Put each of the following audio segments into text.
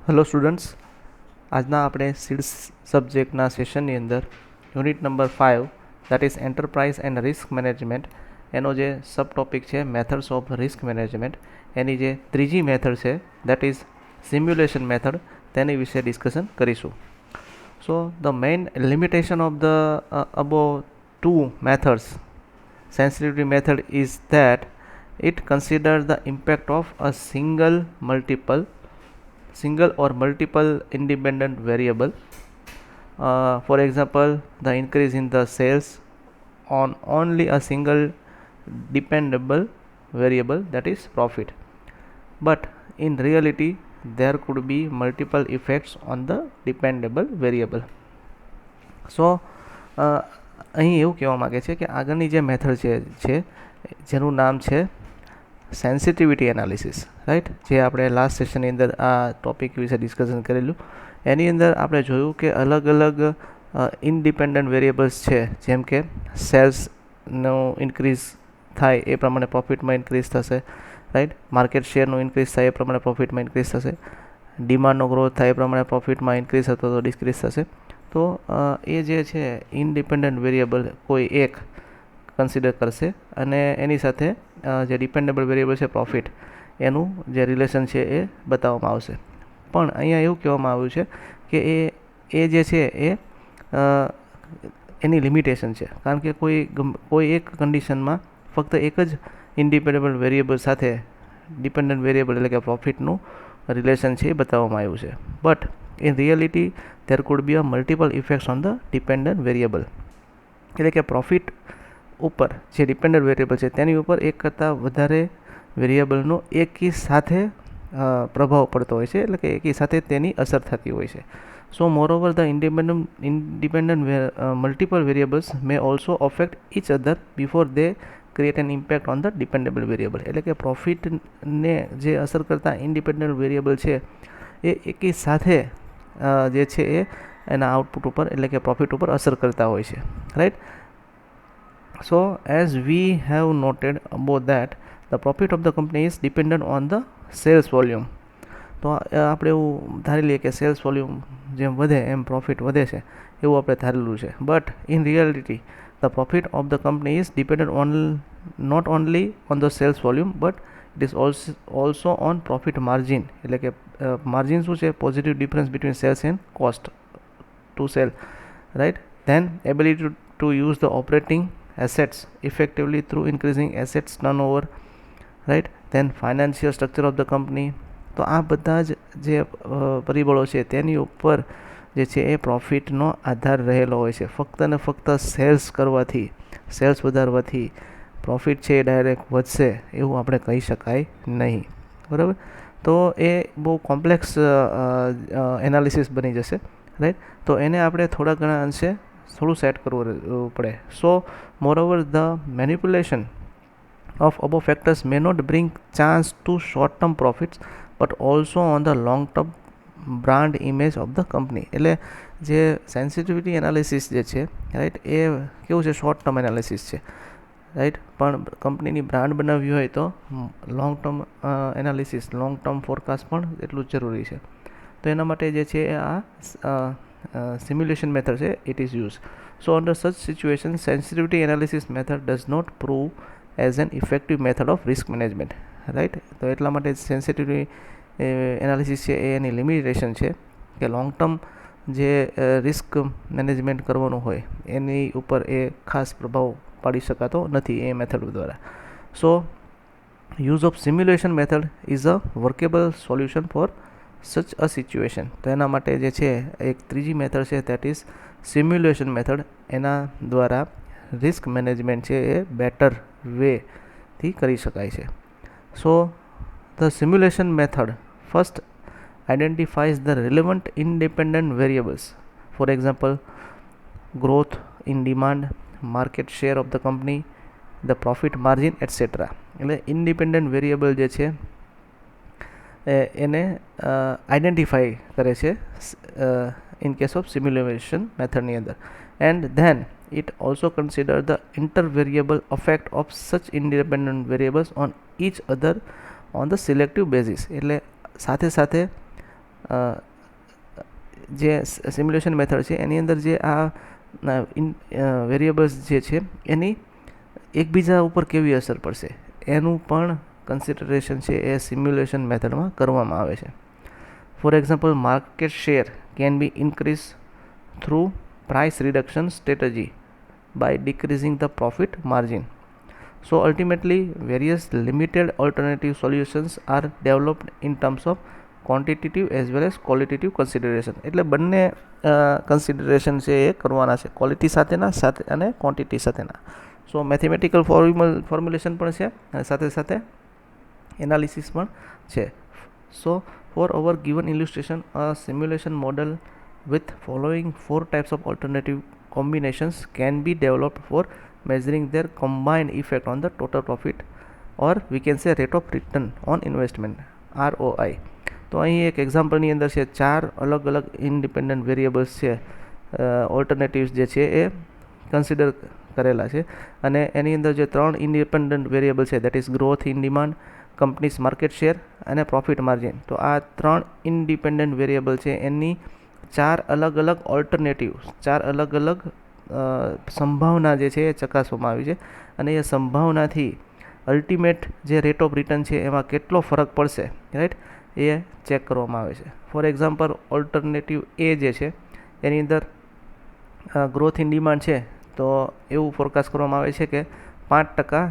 Hello students, આજના આપણે seeds સબ્જેક્ટના સેશનની અંદર unit number 5 that is enterprise and risk management એનો જે સબ ટોપિક છે મેથડ્સ ઓફ રિસ્ક મેનેજમેન્ટ એની જે ત્રીજી મેથડ છે દેટ ઇઝ સિમ્યુલેશન મેથડ તેની વિશે ડિસ્કશન કરીશું. So the main limitation of the above two methods sensitivity method is that it considers the impact of a single or multiple independent variable. For example, the increase in the sales on only a single dependable variable, that is profit. But in reality, there could be multiple effects on the dependable variable. So અહીં એવું કહેવા માગે છે કે આગળની જે method છે જેનું નામ છે સેન્સિટિવિટી એનાલિસિસ, રાઈટ, જે આપણે લાસ્ટ સેશનની અંદર આ ટોપિક વિશે ડિસ્કશન કરેલું. એની અંદર આપણે જોયું કે અલગ અલગ ઇન્ડિપેન્ડન્ટ વેરિયેબલ્સ છે, જેમ કે સેલ્સનું ઇન્ક્રીઝ થાય એ પ્રમાણે પ્રોફિટમાં ઇન્ક્રીઝ થશે, રાઈટ, માર્કેટ શેરનું ઇન્ક્રીઝ થાય એ પ્રમાણે પ્રોફિટમાં ઇન્ક્રીઝ થશે, ડિમાન્ડનો ગ્રોથ થાય એ પ્રમાણે પ્રોફિટમાં ઇન્ક્રીઝ થતો તો ડિક્રીઝ થશે. તો એ જે છે ઇન્ડિપેન્ડન્ટ વેરિયેબલ કોઈ એક કન્સિડર કરશે અને એની સાથે જે ડિપેન્ડેબલ વેરિયેબલ છે પ્રોફિટ એનું જે રિલેશન છે એ બતાવવામાં આવશે. પણ અહીંયા એવું કહેવામાં આવ્યું છે કે એ જે છે એ એની લિમિટેશન છે, કારણ કે કોઈ એક કન્ડિશનમાં ફક્ત એક જ ઇન્ડિપેન્ડેબલ વેરિયેબલ સાથે ડિપેન્ડન્ટ વેરિયેબલ એટલે કે પ્રોફિટનું રિલેશન છે એ બતાવવામાં આવ્યું છે. But in reality there could be a multiple effects on the dependent variable. એટલે કે પ્રોફિટ ઉપર જે ડિપેન્ડન્ટ વેરિયેબલ છે તેની ઉપર એક કરતાં વધારે વેરિયેબલનો એકી સાથે પ્રભાવ પડતો હોય છે, એટલે કે એકી સાથે તેની અસર થતી હોય છે. So moreover the independent multiple variables may also affect each other before they create an impact on the dependable variable. એટલે કે પ્રોફિટને જે અસર કરતા ઇન્ડિપેન્ડન્ટ વેરિયેબલ છે એ એકી સાથે જે છે એ એના આઉટપુટ ઉપર એટલે કે પ્રોફિટ ઉપર અસર કરતા હોય છે, right. So as we have noted above that the profit of the company is dependent on the sales volume. તો આપણે એવું ધારી લઈએ કે સેલ્સ વોલ્યુમ જેમ વધે એમ પ્રોફિટ વધે છે, એવું આપણે ધારેલું છે. But in reality the profit of the company is dependent on not only on the sales volume but it is also on profit margin. એટલે કે માર્જિન શું છે? Positive difference between sales and cost to sell, right. Then ability to use the operating assets effectively through increasing assets turnover, right. Then financial structure of the company. તો આ બધા જ જે પરિબળો છે તેની ઉપર જે છે એ પ્રોફિટનો આધાર રહેલો હોય છે. ફક્ત ને ફક્ત સેલ્સ વધારવાથી પ્રોફિટ છે એ ડાયરેક્ટ વધશે એવું આપણે કહી શકાય નહીં, બરાબર. તો એ બહુ કોમ્પ્લેક્સ એનાલિસિસ બની જશે, રાઈટ. તો એને આપણે થોડા ઘણા અંશે થોડું સેટ કરવું પડે. So moreover the manipulation of above factors may not bring chance to short term profits but also on the long term brand image of the company. એટલે જે સેન્સિટિવિટી એનાલિસિસ જે છે, રાઈટ, એ કેવું છે? શોર્ટ ટર્મ એનાલિસિસ છે, right. પણ કંપનીની brand બનાવવી હોય તો long term analysis, long term forecast પણ એટલું જ જરૂરી છે. તો એના માટે જે છે આ simulation method છે it is used. So under such situation sensitivity analysis method does not prove as an effective method of risk management, right. તો એટલા માટે સેન્સિટિવિટી એનાલિસિસ છે એ એની લિમિટેશન છે કે લોંગ ટર્મ જે રિસ્ક મેનેજમેન્ટ કરવાનું હોય એની ઉપર એ ખાસ પ્રભાવ પાડી શકાતો નથી એ મેથડ દ્વારા. So use of simulation method is a workable solution for such a situation. તો એના માટે જે છે એક ત્રીજી મેથડ છે દેટ ઇઝ સિમ્યુલેશન મેથડ. એના દ્વારા રિસ્ક મેનેજમેન્ટ છે એ બેટર વેથી કરી શકાય છે. So the simulation method first identifies the relevant independent variables, for example growth in demand, market share of the company, the profit margin etcetera. એટલે independent variable જે છે એને આઈડેન્ટિફાઈ કરે છે ઇન કેસ ઓફ સિમ્યુલેશન મેથડની અંદર. And then it also consider the inter-variable effect of such independent variables on each other on the selective basis. એટલે સાથે સાથે જે સિમ્યુલેશન મેથડ છે એની અંદર જે આ વેરિયેબલ્સ જે છે એની એકબીજા ઉપર કેવી અસર પડશે એનું પણ કન્સિડરેશન છે એ સિમ્યુલેશન મેથડમાં કરવામાં આવે છે. For example, market share can be increase through price reduction strategy by decreasing the profit margin. So ultimately, various limited alternative solutions are developed in terms of quantitative as well as qualitative consideration. એટલે બંને consideration છે એ કરવાના છે, quality સાથેના સાથે અને quantity સાથેના. સો mathematical formulation પણ છે અને સાથે સાથે એનાલિસિસ પણ છે. So for our given illustration, a simulation model with following 4 types of alternative combinations can be developed for measuring their combined effect on the total profit, or we can say rate of return on investment, ROI. તો અહીં એક એક્ઝામ્પલની અંદર છે 4 અલગ અલગ independent variables છે, ઓલ્ટરનેટિવ્સ જે છે એ કન્સિડર કરેલા છે અને એની અંદર જે 3 ઇન્ડિપેન્ડન્ટ વેરિયેબલ છે that is growth in demand, companies market share અને પ્રોફિટ માર્જિન. તો આ 3 ઇન્ડિપેન્ડન્ટ વેરિયેબલ છે એની 4 અલગ અલગ ઓલ્ટરનેટિવ્સ, 4 અલગ અલગ સંભાવના જે છે એ ચકાસવામાં આવી છે અને એ સંભાવનાથી અલ્ટિમેટ જે રેટ ઓફ રિટર્ન છે એમાં કેટલો ફરક પડશે, રાઈટ, એ ચેક કરવામાં આવે છે. ફોર એક્ઝામ્પલ, ઓલ્ટરનેટિવ એ જે છે એની અંદર ગ્રોથ ઇન ડિમાન્ડ છે તો એવું ફોરકાસ્ટ કરવામાં આવે છે કે 5%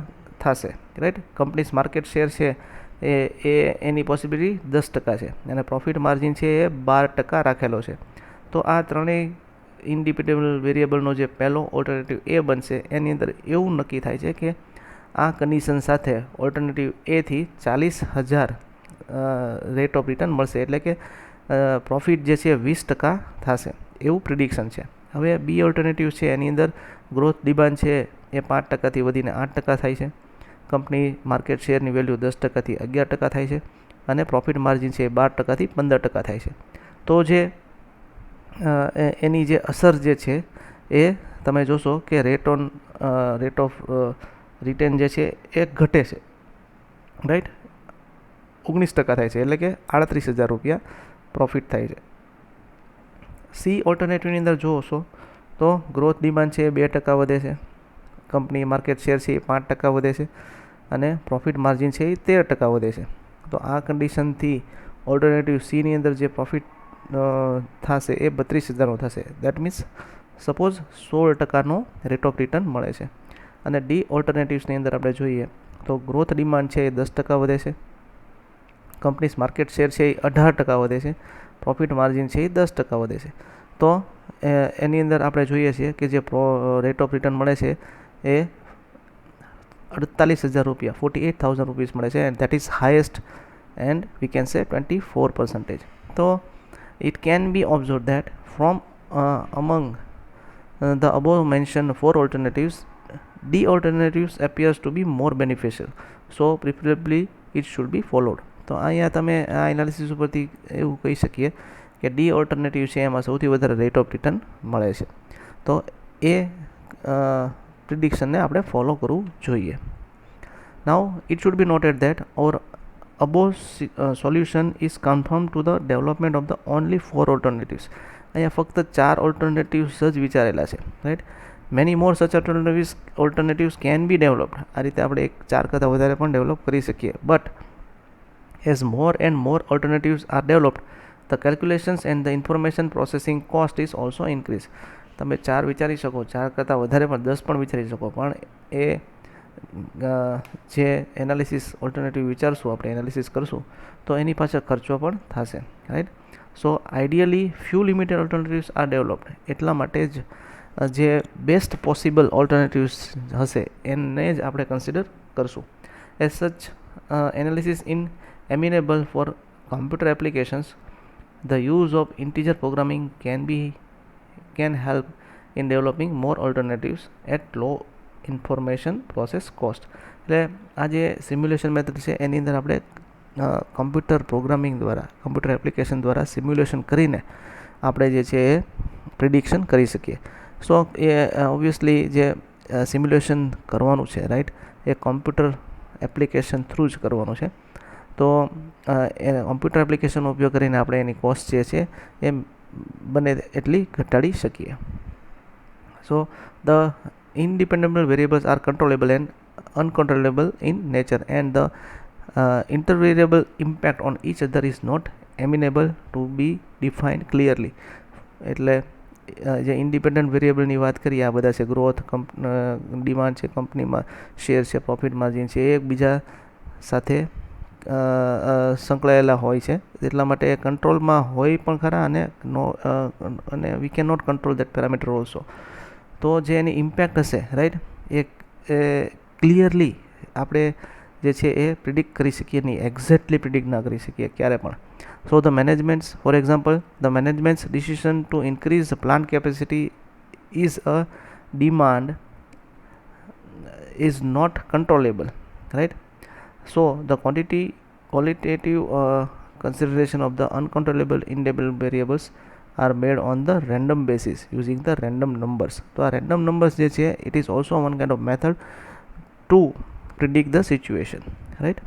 થશે, રાઈટ. કંપનીઝ માર્કેટ શેર છે એ એની પોસિબિલિટી 10% છે અને પ્રોફિટ માર્જિન છે એ 12% રાખેલો છે. તો આ ત્રણેય ઇન્ડિપેન્ડન્ટ વેરિયેબલનો જે પહેલો ઓલ્ટરનેટિવ એ બનશે એની અંદર એવું નક્કી થાય છે કે આ કન્ડિશન સાથે ઓલ્ટરનેટિવ એથી 40,000 રેટ ઓફ રિટર્ન મળશે, એટલે કે પ્રોફિટ જે છે 20% થશે એવું પ્રિડિક્શન છે. હવે બી ઓલ્ટરનેટિવ છે એની અંદર ગ્રોથ ડિમાન્ડ છે એ 5%થી વધીને 8% થાય છે, કંપની માર્કેટ શેરની વેલ્યુ 10%થી 11% થાય છે અને પ્રોફિટ માર્જિન છે એ 12%થી 15% થાય છે. તો જે એની જે અસર જે છે એ તમે જોશો કે રેટ ઓફ રિટર્ન જે છે એ ઘટે છે, રાઈટ, 19% થાય છે, એટલે કે 38,000 રૂપિયા પ્રોફિટ થાય છે. સી ઓલ્ટરનેટિવની અંદર જોશો તો ગ્રોથ ડિમાન્ડ છે એ 2% વધે છે, કંપની માર્કેટ શેર છે એ 5% વધે છે અને પ્રોફિટ માર્જિન છે એ 13% વધે છે. તો આ કન્ડિશનથી ઓલ્ટરનેટિવ સીની અંદર જે પ્રોફિટ થશે એ 32,000નો થશે. દેટ મીન્સ સપોઝ 16%નો રેટ ઓફ રિટર્ન મળે છે. અને ડી ઓલ્ટરનેટિવ્સની અંદર આપણે જોઈએ તો ગ્રોથ ડિમાન્ડ છે એ 10% વધે છે, કંપનીઝ માર્કેટ શેર છે એ 18% વધે છે, પ્રોફિટ માર્જિન છે એ 10% વધે છે. તો એની અંદર આપણે જોઈએ છીએ કે જે રેટ ઓફ રિટર્ન મળે છે એ 48,000 રૂપિયા, 48,000 રૂપીસ મળે છે, and that is highest and we can say 24%. તો it can be observed that from among the above mentioned 4 alternatives, D alternatives appears to be more beneficial, so preferably it should be followed. તો અહીંયા તમે આ analysis ઉપરથી એવું કહી શકીએ કે ડી ઓલ્ટરનેટિવ છે એમાં સૌથી વધારે રેટ ઓફ રિટર્ન મળે છે. તો એ પ્રિડિક્શનને આપણે ફોલો કરવું જોઈએ. Now it should be noted that or above solution is conformed to the development of the only 4 alternatives. અહીંયા ફક્ત 4 alternatives જ વિચારેલા છે, રાઈટ. મેની મોર સચ alternatives can be developed. આ રીતે આપણે 4 કરતાં વધારે પણ ડેવલપ કરી શકીએ. But as more and more alternatives are developed, the calculations and the information processing cost is also increase. તમે 4 વિચારી શકો, 4 કરતાં વધારે પણ 10 પણ વિચારી શકો, પણ એ જે એનાલિસિસ ઓલ્ટરનેટિવ વિચારશું, આપણે એનાલિસિસ કરશું તો એની પાછળ ખર્ચો પણ થશે, right. So ideally few limited alternatives are developed. એટલા માટે જ જે બેસ્ટ પોસિબલ ઓલ્ટરનેટિવ્સ હશે એને જ આપણે કન્સિડર કરશું. As such analysis in amenable for computer applications, the use of integer programming can help in developing more alternatives at low information process cost. એટલે આ જે સિમ્યુલેશન મેથડ છે એની અંદર આપણે કમ્પ્યુટર પ્રોગ્રામિંગ દ્વારા, કમ્પ્યુટર એપ્લિકેશન દ્વારા simulation કરીને આપણે જે છે એ પ્રિડિક્શન કરી શકીએ. સો એ ઓબ્વિયસલી જે સિમ્યુલેશન કરવાનું છે, રાઈટ, એ કમ્પ્યુટર એપ્લિકેશન થ્રુ જ કરવાનું છે. તો કોમ્પ્યુટર એપ્લિકેશનનો ઉપયોગ કરીને આપણે એની કોસ્ટ જે છે એ બને એટલી ઘટાડી શકીએ. સો the independent variables are controllable and uncontrollable in nature, and the intervariable impact on each other is not amenable to be defined clearly. એટલે જે ઇન્ડિપેન્ડન્ટ વેરિયેબલની વાત કરીએ, આ બધા છે ગ્રોથ, ડિમાન્ડ છે, કંપનીમાં શેર છે, પ્રોફિટ માર્જિન છે, એ એકબીજા સાથે સંકળાયેલા હોય છે, એટલા માટે એ કંટ્રોલમાં હોય પણ ખરા અને we can not control that parameter also. તો જે એની ઇમ્પેક્ટ હશે, રાઈટ, એ ક્લિયરલી આપણે જે છે એ પ્રિડિક્ટ કરી શકીએ નહીં, એક્ઝેક્ટલી પ્રિડિક્ટ ના કરી શકીએ ક્યારે પણ. So the management's, for example, the management's decision to increase the plant capacity is a demand is not controllable, right? So the qualitative consideration of the uncontrollable independent variables are made on the random basis using the random numbers. So આ random numbers જે છે, it is also one kind of method to predict the situation, right?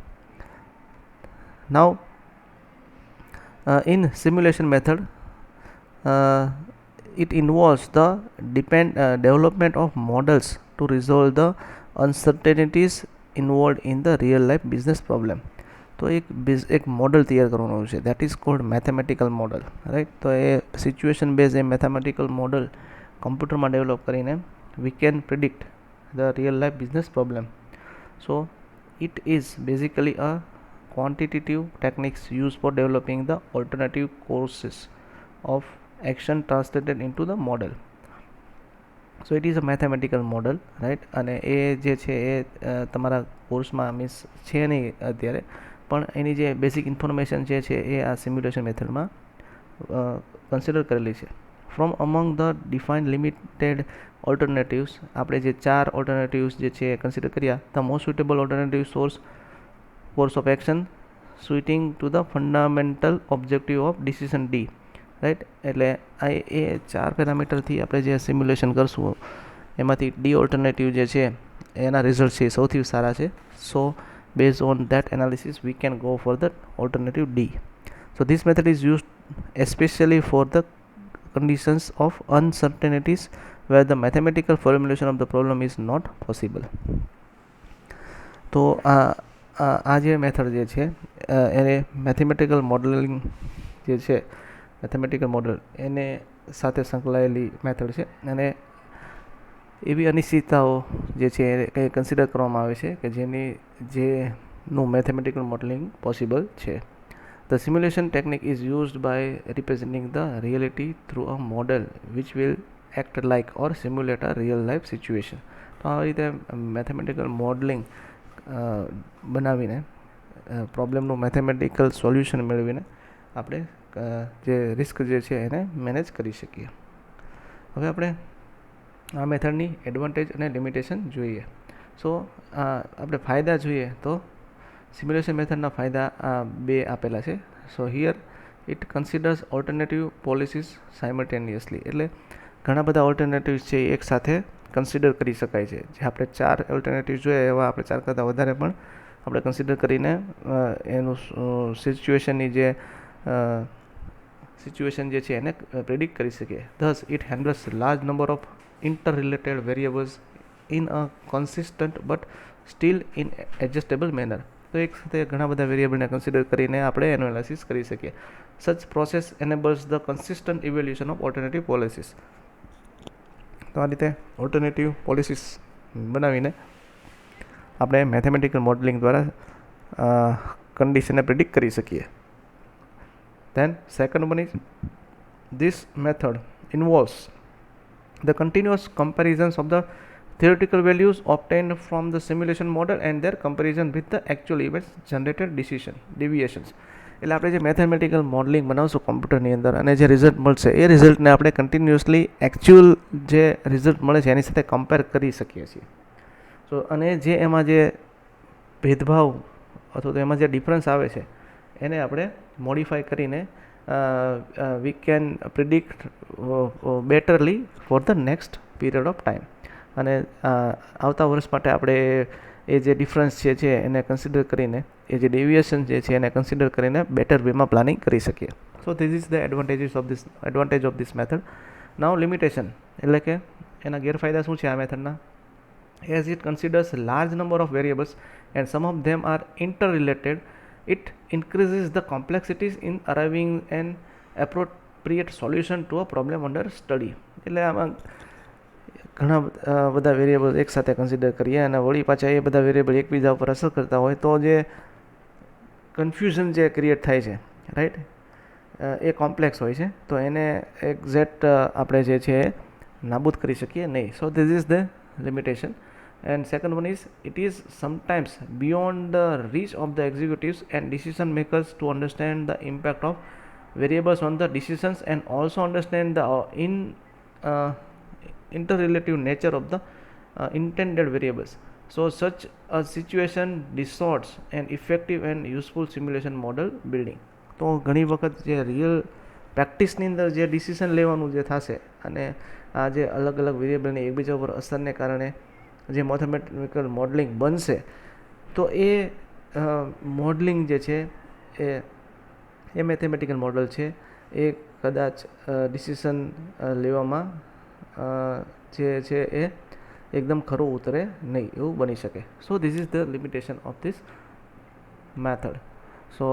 Now in simulation method, it involves the development of models to resolve the uncertainties involved in the real life business problem. તો એક model તૈયાર કરવાનું છે, that is called mathematical model, right. તો એ situation base એ mathematical model કમ્પ્યુટરમાં develop કરીને we can predict the real life business problem. So it is basically a quantitative techniques used for developing the alternative courses of action translated into the model. So it is a mathematical model, right? અને એ જે છે એ તમારા કોર્સમાં means છે નહીં અત્યારે, પણ એની જે બેઝિક ઇન્ફોર્મેશન જે છે એ આ સિમ્યુલેશન મેથડમાં કન્સિડર કરેલી છે. From among the defined limited alternatives, આપણે જે 4 ઓલ્ટરનેટિવ્સ જે છે એ કન્સિડર કર્યા, the most suitable alternative course of action suiting to the fundamental objective of decision D, right. એટલે આ એ 4 પેરામીટરથી આપણે જે સિમ્યુલેશન કરશું એમાંથી ડી ઓલ્ટરનેટિવ જે છે એના રિઝલ્ટ છે સૌથી સારા છે. સો based on that analysis we can go for the alternative D. So this method is used especially for the conditions of uncertainties where the mathematical formulation of the problem is not possible. તો આ જે method જે છે એને mathematical modelling જે છે, mathematical model એને સાથે સંકળાયેલી મેથડ છે, અને એવી અનિશ્ચિતતાઓ જે છે એ કન્સિડર કરવામાં આવે છે કે જેનું મેથેમેટિકલ મોડલિંગ પોસિબલ છે. The simulation technique is used by representing the reality through a model which will act like or simulate a real life situation. તો આ રીતે મેથેમેટિકલ મોડલિંગ બનાવીને પ્રોબ્લેમનું મેથેમેટિકલ સોલ્યુશન મેળવીને આપણે જે રિસ્ક જે છે એને મેનેજ કરી શકીએ. હવે આપણે આ મેથડની એડવાન્ટેજ અને લિમિટેશન જોઈએ. સો આપણે ફાયદા જોઈએ તો સિમ્યુલેશન મેથડના ફાયદા આ 2 આપેલા છે. So here it considers alternative policies simultaneously, એટલે ઘણા બધા ઓલ્ટરનેટિવ્સ છે એક સાથે કન્સિડર કરી શકાય છે. જે આપણે 4 ઓલ્ટરનેટિવ્સ જોઈએ એવા આપણે 4 કરતાં વધારે પણ આપણે કન્સિડર કરીને એનું સિચ્યુએશનની જે સિચ્યુએશન જે છે એને પ્રિડિક્ટ કરી શકીએ. This it handles large number of inter related variables in a consistent but still in adjustable manner. તો એક સાથે ઘણા બધા વેરિયેબલને કન્સિડર કરીને આપણે એનું એનાલિસિસ કરી શકીએ. Such process enables the consistent evaluation of alternative policies. તો આ રીતે ઓલ્ટરનેટિવ પોલિસીસ બનાવીને આપણે મેથેમેટિકલ મોડલિંગ દ્વારા કન્ડિશનને પ્રિડિક્ટ કરી શકીએ. Then second one is this method involves the continuous comparisons of the theoretical values obtained from the simulation model and their comparison with the actual events generated deviations. એટલે આપણે જે mathematical modelling બનાવશું કોમ્પ્યુટરની અંદર અને જે result મળશે એ રિઝલ્ટને આપણે continuously actual જે રિઝલ્ટ મળે છે એની સાથે કમ્પેર કરી શકીએ છીએ. સો અને જે એમાં જે ભેદભાવ અથવા તો એમાં જે ડિફરન્સ આવે છે એને આપણે મોડિફાઈ કરીને we can predict betterly for the next period of time. અને આવતા વર્ષ માટે આપણે એ જે ડિફરન્સ છે એને કન્સિડર કરીને, એ જે ડેવિએશન જે છે એને કન્સિડર કરીને બેટર વેમાં પ્લાનિંગ કરી શકીએ. So this is the advantage of this method. Now limitation એટલે કે એના ગેરફાયદા શું છે આ મેથડના? As it considers a large number of variables and some of them are interrelated, it increases the complexities in arriving an appropriate solution to a problem under study. એટલે આમાં ઘણા બધા વેરિયેબલ એકસાથે કન્સિડર કરીએ અને વળી પાછા એ બધા વેરિયેબલ એકબીજા ઉપર અસર કરતા હોય તો જે કન્ફ્યુઝન જે ક્રિએટ થાય છે, રાઈટ, એ કોમ્પ્લેક્સ હોય છે, તો એને એક્ઝેક્ટ આપણે જે છે નાબૂદ કરી શકીએ નહીં. So this is the limitation. And second one is, it is sometimes beyond the reach of the executives and decision makers to understand the impact of variables on the decisions and also understand the interrelative nature of the intended variables. So such a situation distorts an effective and useful simulation model building. તો ઘણી વખત જે real પ્રેક્ટિસની અંદર જે decision લેવાનું જે થશે અને આ જે અલગ અલગ વેરિયેબલની એકબીજા ઉપર અસરને કારણે જે મેથેમેટિકલ મોડલિંગ બનશે, તો એ મોડલિંગ જે છે એ મેથેમેટિકલ મોડલ છે એ કદાચ ડિસિઝન લેવામાં જે છે એ એકદમ ખરું ઉતરે નહીં, એવું બની શકે. So this is the limitation of this method. So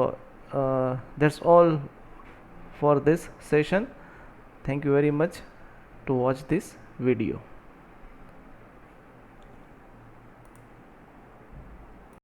that's all for this session. Thank you very much to watch this video.